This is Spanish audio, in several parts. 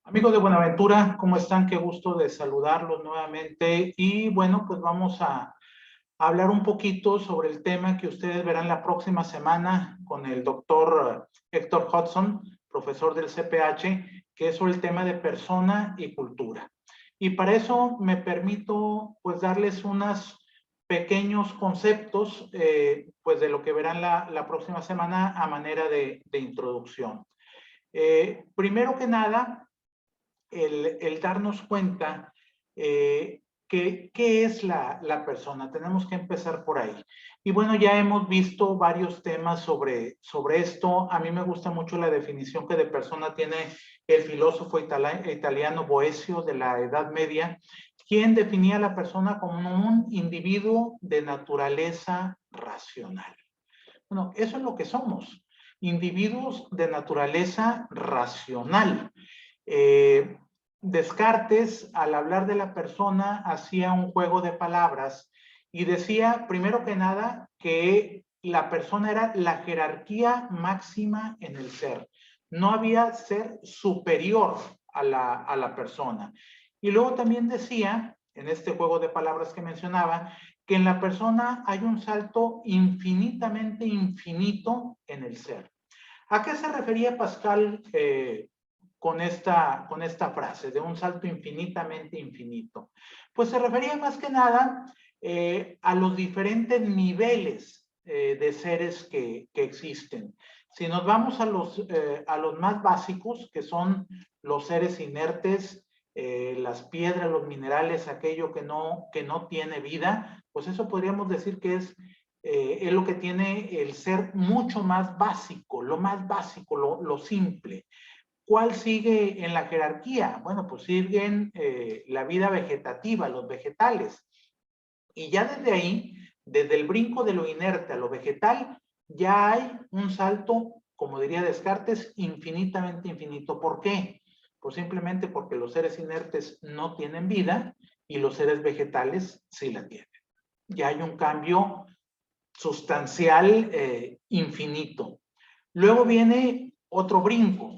Amigos de Buenaventura, ¿cómo están? Qué gusto de saludarlos nuevamente. Y bueno, pues vamos a hablar un poquito sobre el tema que ustedes verán la próxima semana con el doctor Héctor Hudson, profesor del CPH, que es sobre el tema de persona y cultura. Y para eso me permito pues darles unos pequeños conceptos pues de lo que verán la próxima semana a manera de introducción. Primero que nada, el darnos cuenta qué es la persona. Tenemos que empezar por ahí. Y bueno, ya hemos visto varios temas sobre esto. A mí me gusta mucho la definición que de persona tiene el filósofo italiano Boecio de la Edad Media, quien definía a la persona como un individuo de naturaleza racional. Bueno, eso es lo que somos, individuos de naturaleza racional. Eh, Descartes, al hablar de la persona, hacía un juego de palabras y decía, primero que nada, que la persona era la jerarquía máxima en el ser. No había ser superior a la persona. Y luego también decía, en este juego de palabras que mencionaba, que en la persona hay un salto infinitamente infinito en el ser. ¿A qué se refería Pascal con esta frase de un salto infinitamente infinito? Pues se refería más que nada a los diferentes niveles de seres que existen. Si nos vamos a los más básicos, que son los seres inertes, las piedras, los minerales, aquello que no tiene vida, pues eso podríamos decir que es lo que tiene el ser mucho más básico, lo simple. ¿Cuál sigue en la jerarquía? Bueno, pues siguen la vida vegetativa, los vegetales. Y ya desde ahí, desde el brinco de lo inerte a lo vegetal, ya hay un salto, como diría Descartes, infinitamente infinito. ¿Por qué? Pues simplemente porque los seres inertes no tienen vida y los seres vegetales sí la tienen. Ya hay un cambio sustancial infinito. Luego viene otro brinco,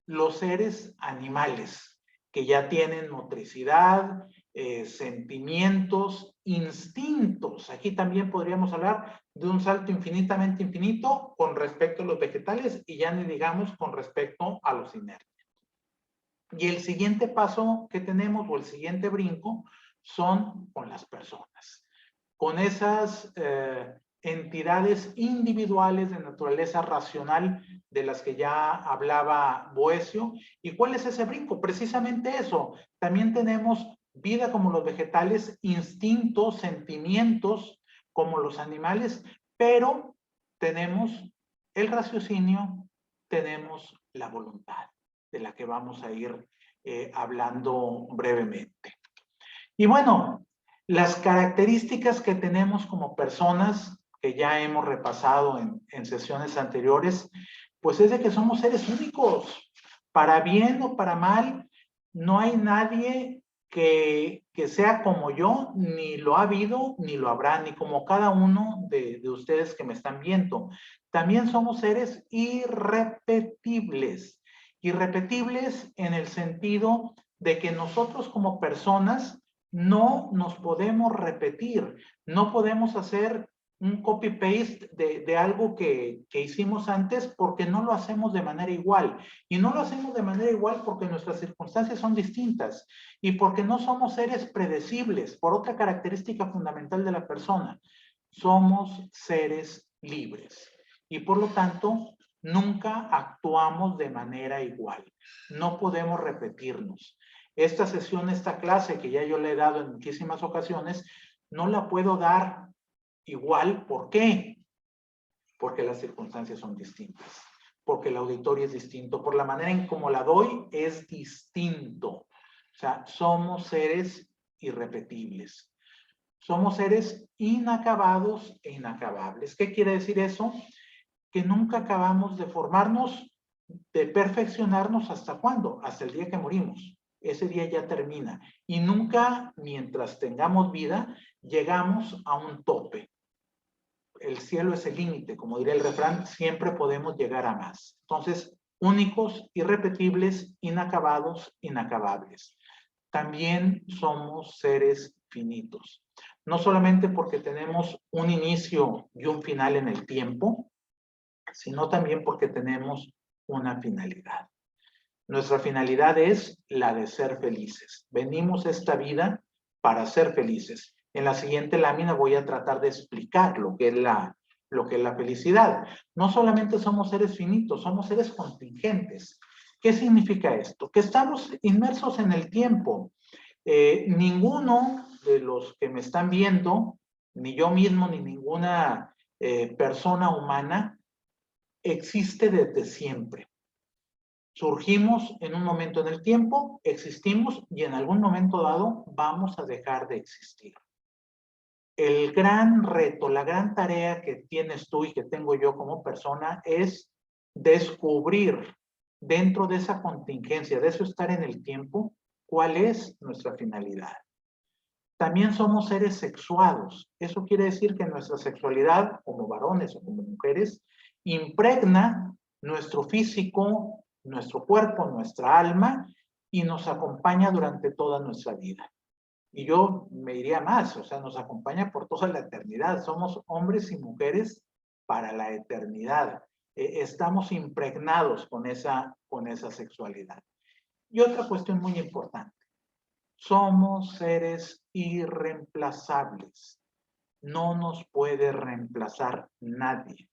los seres animales, que ya tienen motricidad, sentimientos, instintos. Aquí también podríamos hablar de un salto infinitamente infinito con respecto a los vegetales y ya ni digamos con respecto a los inertes. Y el siguiente paso que tenemos o el siguiente brinco son con las personas, con esas entidades individuales de naturaleza racional de las que ya hablaba Boecio. ¿Y cuál es ese brinco? Precisamente eso. También tenemos vida como los vegetales, instintos, sentimientos como los animales, pero tenemos el raciocinio, tenemos la voluntad, de la que vamos a ir hablando brevemente. Y bueno, las características que tenemos como personas, que ya hemos repasado en sesiones anteriores, pues es de que somos seres únicos. Para bien o para mal, no hay nadie que sea como yo, ni lo ha habido, ni lo habrá, ni como cada uno de ustedes que me están viendo. También somos seres irrepetibles. Irrepetibles en el sentido de que nosotros como personas no nos podemos repetir, no podemos hacer un copy-paste de algo que hicimos antes porque no lo hacemos de manera igual. Y no lo hacemos de manera igual porque nuestras circunstancias son distintas y porque no somos seres predecibles por otra característica fundamental de la persona. Somos seres libres y por lo tanto nunca actuamos de manera igual. No podemos repetirnos. Esta sesión, esta clase que ya yo le he dado en muchísimas ocasiones, no la puedo dar igual. ¿Por qué? Porque las circunstancias son distintas, porque el auditorio es distinto, por la manera en cómo la doy es distinto. O sea, somos seres irrepetibles. Somos seres inacabados e inacabables. ¿Qué quiere decir eso? Que nunca acabamos de formarnos, de perfeccionarnos. ¿Hasta cuándo? Hasta el día que morimos. Ese día ya termina. Y nunca, mientras tengamos vida, llegamos a un tope. El cielo es el límite, como diría el refrán, siempre podemos llegar a más. Entonces, únicos, irrepetibles, inacabados, inacabables. También somos seres finitos. No solamente porque tenemos un inicio y un final en el tiempo, sino también porque tenemos una finalidad. Nuestra finalidad es la de ser felices. Venimos a esta vida para ser felices. En la siguiente lámina voy a tratar de explicar lo que es la felicidad. No solamente somos seres finitos, somos seres contingentes. ¿Qué significa esto? Que estamos inmersos en el tiempo. Ninguno de los que me están viendo, ni yo mismo, ni ninguna persona humana, existe desde siempre. Surgimos en un momento en el tiempo, existimos y en algún momento dado vamos a dejar de existir. El gran reto, la gran tarea que tienes tú y que tengo yo como persona es descubrir dentro de esa contingencia, de eso estar en el tiempo, cuál es nuestra finalidad. También somos seres sexuados. Eso quiere decir que nuestra sexualidad, como varones o como mujeres, impregna nuestro físico, nuestro cuerpo, nuestra alma y nos acompaña durante toda nuestra vida. Y yo me diría más, o sea, nos acompaña por toda la eternidad. Somos hombres y mujeres para la eternidad. Estamos impregnados con esa sexualidad. Y otra cuestión muy importante. Somos seres irreemplazables. No nos puede reemplazar nadie.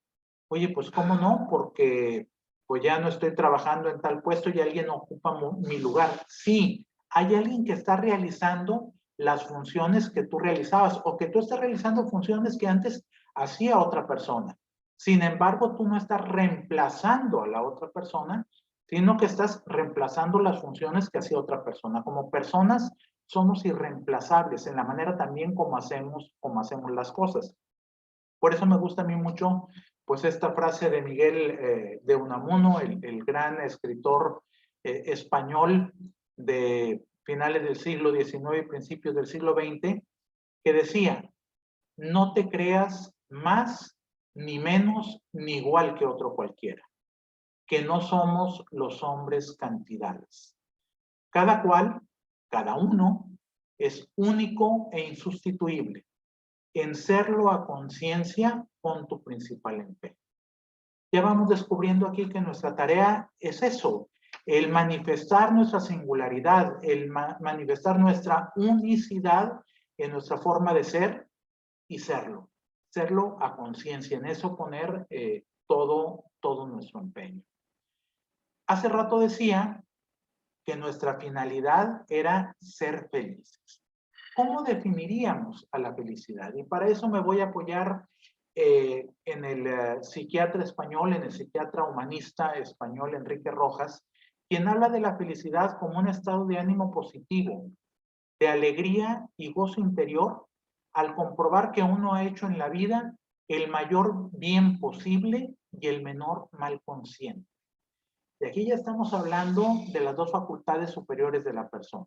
Oye, pues ¿cómo no? Porque pues ya no estoy trabajando en tal puesto y alguien ocupa mi lugar. Sí, hay alguien que está realizando las funciones que tú realizabas o que tú estás realizando funciones que antes hacía otra persona. Sin embargo, tú no estás reemplazando a la otra persona, sino que estás reemplazando las funciones que hacía otra persona. Como personas somos irreemplazables en la manera también como hacemos las cosas. Por eso me gusta a mí mucho pues esta frase de Miguel de Unamuno, el gran escritor español de finales del siglo XIX y principios del siglo XX, que decía, no te creas más, ni menos, ni igual que otro cualquiera, que no somos los hombres cantidades. Cada cual, cada uno, es único e insustituible. En serlo a conciencia, pon tu principal empeño. Ya vamos descubriendo aquí que nuestra tarea es eso, el manifestar nuestra singularidad, el manifestar nuestra unicidad en nuestra forma de ser y serlo a conciencia, en eso poner todo nuestro empeño. Hace rato decía que nuestra finalidad era ser felices. ¿Cómo definiríamos a la felicidad? Y para eso me voy a apoyar en el psiquiatra español, en el psiquiatra humanista español Enrique Rojas, quien habla de la felicidad como un estado de ánimo positivo, de alegría y gozo interior, al comprobar que uno ha hecho en la vida el mayor bien posible y el menor mal consciente. Y aquí ya estamos hablando de las dos facultades superiores de la persona.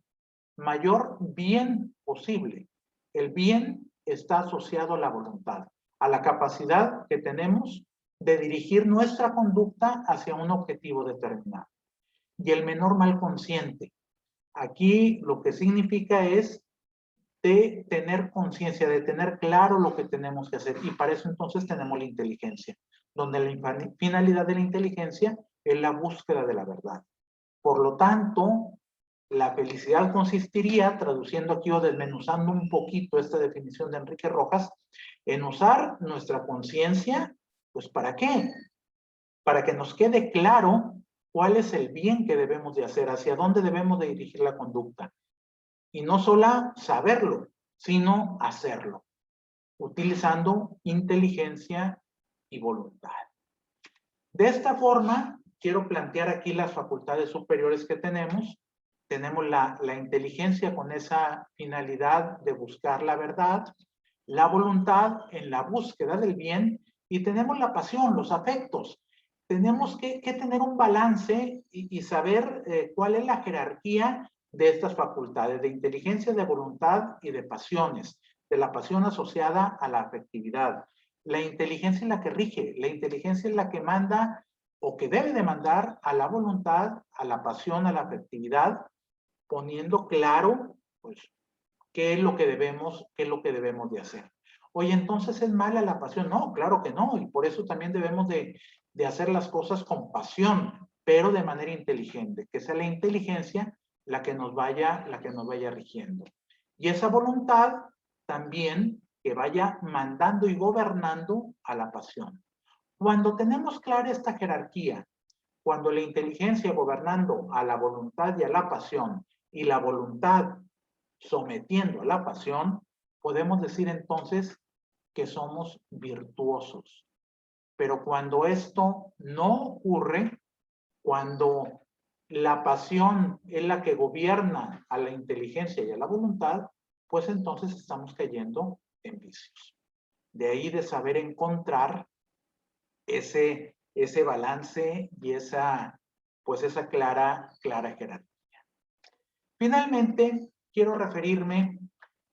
Mayor bien posible. El bien está asociado a la voluntad, a la capacidad que tenemos de dirigir nuestra conducta hacia un objetivo determinado. Y el menor mal consciente. Aquí lo que significa es de tener conciencia, de tener claro lo que tenemos que hacer. Y para eso entonces tenemos la inteligencia, donde la finalidad de la inteligencia es la búsqueda de la verdad. Por lo tanto, la felicidad consistiría, traduciendo aquí o desmenuzando un poquito esta definición de Enrique Rojas, en usar nuestra conciencia, pues ¿para qué? Para que nos quede claro cuál es el bien que debemos de hacer, hacia dónde debemos de dirigir la conducta. Y no solo saberlo, sino hacerlo, utilizando inteligencia y voluntad. De esta forma, quiero plantear aquí las facultades superiores que tenemos. Tenemos la inteligencia con esa finalidad de buscar la verdad, la voluntad en la búsqueda del bien y tenemos la pasión, los afectos. Tenemos que tener un balance y saber cuál es la jerarquía de estas facultades, de inteligencia, de voluntad y de pasiones, de la pasión asociada a la afectividad. La inteligencia es la que rige, la inteligencia es la que manda o que debe demandar a la voluntad, a la pasión, a la afectividad, poniendo claro, pues, qué es lo que debemos de hacer. Oye, entonces ¿es mala la pasión? No, claro que no, y por eso también debemos de hacer las cosas con pasión, pero de manera inteligente, que sea la inteligencia la que nos vaya rigiendo. Y esa voluntad también que vaya mandando y gobernando a la pasión. Cuando tenemos clara esta jerarquía, cuando la inteligencia gobernando a la voluntad y a la pasión, y la voluntad sometiendo a la pasión, podemos decir entonces que somos virtuosos. Pero cuando esto no ocurre, cuando la pasión es la que gobierna a la inteligencia y a la voluntad, pues entonces estamos cayendo en vicios. De ahí de saber encontrar ese balance y esa clara jerarquía. Finalmente, quiero referirme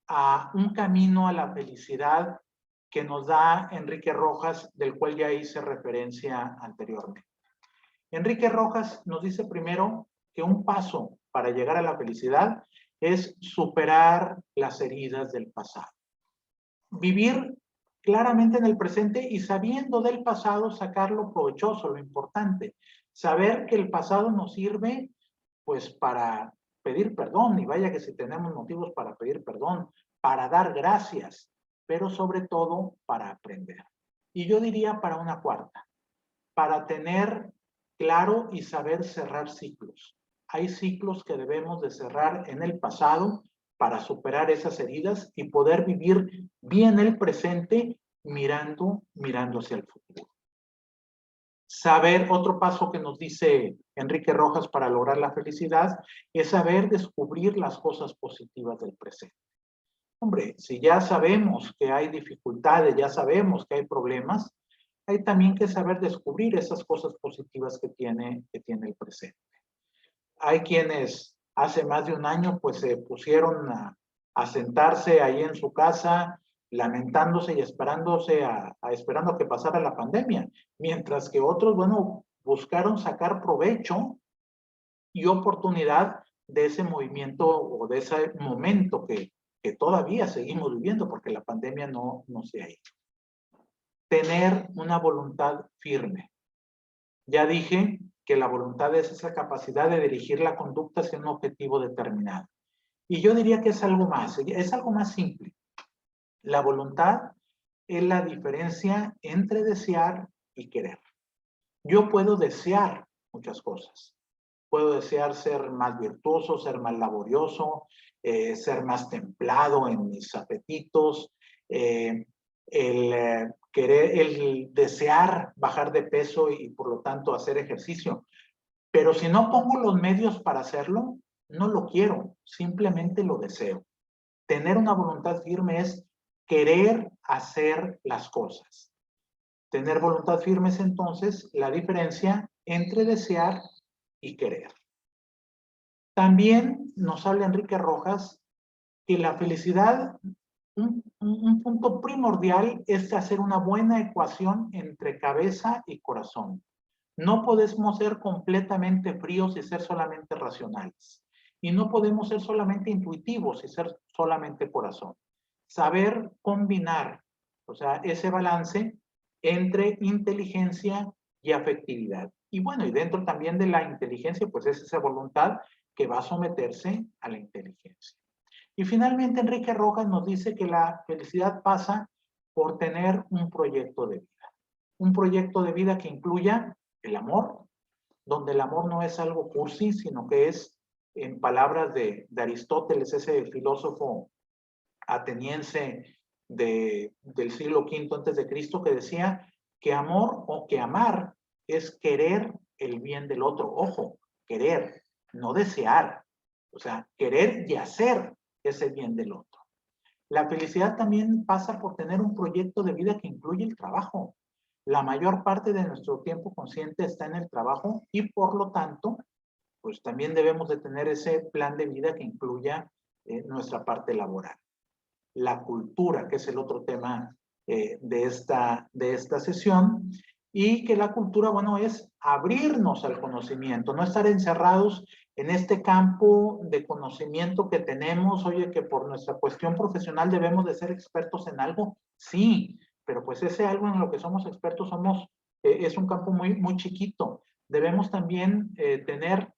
a un camino a la felicidad que nos da Enrique Rojas, del cual ya hice referencia anteriormente. Enrique Rojas nos dice primero que un paso para llegar a la felicidad es superar las heridas del pasado. Vivir claramente en el presente y sabiendo del pasado sacar lo provechoso, lo importante. Saber que el pasado nos sirve pues para pedir perdón, y vaya que si tenemos motivos para pedir perdón, para dar gracias, pero sobre todo para aprender. Y yo diría para una cuarta, para tener claro y saber cerrar ciclos. Hay ciclos que debemos de cerrar en el pasado para superar esas heridas y poder vivir bien el presente mirando hacia el futuro. Saber, otro paso que nos dice Enrique Rojas para lograr la felicidad, es saber descubrir las cosas positivas del presente. Hombre, si ya sabemos que hay dificultades, ya sabemos que hay problemas, hay también que saber descubrir esas cosas positivas que tiene el presente. Hay quienes hace más de un año pues se pusieron a sentarse ahí en su casa lamentándose y esperando que pasara la pandemia, mientras que otros, bueno, buscaron sacar provecho y oportunidad de ese movimiento o de ese momento que todavía seguimos viviendo porque la pandemia no se ha ido. Tener una voluntad firme. Ya dije que la voluntad es esa capacidad de dirigir la conducta hacia un objetivo determinado. Y yo diría que es algo más simple. La voluntad es la diferencia entre desear y querer. Yo puedo desear muchas cosas. Puedo desear ser más virtuoso, ser más laborioso, ser más templado en mis apetitos, el desear bajar de peso y por lo tanto hacer ejercicio. Pero si no pongo los medios para hacerlo, no lo quiero, simplemente lo deseo. Tener una voluntad firme es querer hacer las cosas. Tener voluntad firme es entonces la diferencia entre desear y querer. También nos habla Enrique Rojas que la felicidad, un punto primordial es hacer una buena ecuación entre cabeza y corazón. No podemos ser completamente fríos y ser solamente racionales. Y no podemos ser solamente intuitivos y ser solamente corazón. Saber combinar, o sea, ese balance entre inteligencia y afectividad. Y bueno, y dentro también de la inteligencia, pues es esa voluntad que va a someterse a la inteligencia. Y finalmente Enrique Rojas nos dice que la felicidad pasa por tener un proyecto de vida. Un proyecto de vida que incluya el amor, donde el amor no es algo cursi, sino que es, en palabras de Aristóteles, ese filósofo ateniense del siglo V antes de Cristo, que decía que amor o que amar es querer el bien del otro. Ojo, querer, no desear. O sea, querer y hacer ese bien del otro. La felicidad también pasa por tener un proyecto de vida que incluye el trabajo. La mayor parte de nuestro tiempo consciente está en el trabajo y por lo tanto, pues también debemos de tener ese plan de vida que incluya nuestra parte laboral. La cultura, que es el otro tema de esta sesión. Y que la cultura, bueno, es abrirnos al conocimiento, no estar encerrados en este campo de conocimiento que tenemos. Oye, que por nuestra cuestión profesional debemos de ser expertos en algo. Sí, pero pues ese algo en lo que somos expertos es un campo muy chiquito. Debemos también tener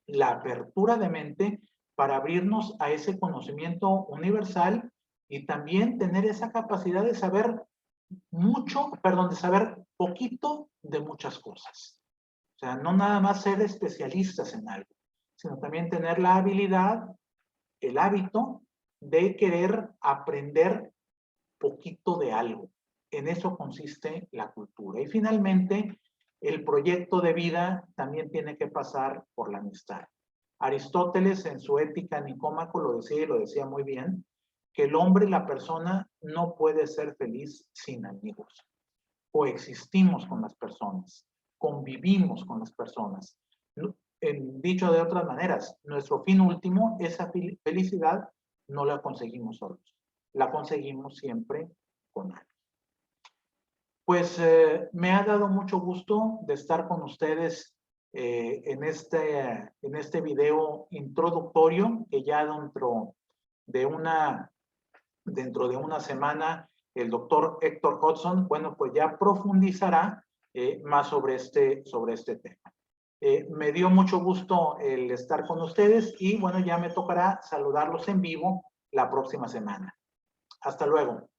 la apertura de mente para abrirnos a ese conocimiento universal y también tener esa capacidad de saber de saber poquito de muchas cosas. O sea, no nada más ser especialistas en algo, sino también tener la habilidad, el hábito de querer aprender poquito de algo. En eso consiste la cultura. Y finalmente, el proyecto de vida también tiene que pasar por la amistad. Aristóteles en su Ética Nicómaco lo decía y lo decía muy bien, que el hombre, la persona, no puede ser feliz sin amigos. Coexistimos con las personas, convivimos con las personas. Dicho de otras maneras, nuestro fin último, esa felicidad, no la conseguimos solos, la conseguimos siempre con alguien. Pues me ha dado mucho gusto de estar con ustedes en este video introductorio, que ya dentro de una semana el doctor Héctor Hudson, bueno, pues ya profundizará más sobre este tema. Me dio mucho gusto el estar con ustedes y bueno, ya me tocará saludarlos en vivo la próxima semana. Hasta luego.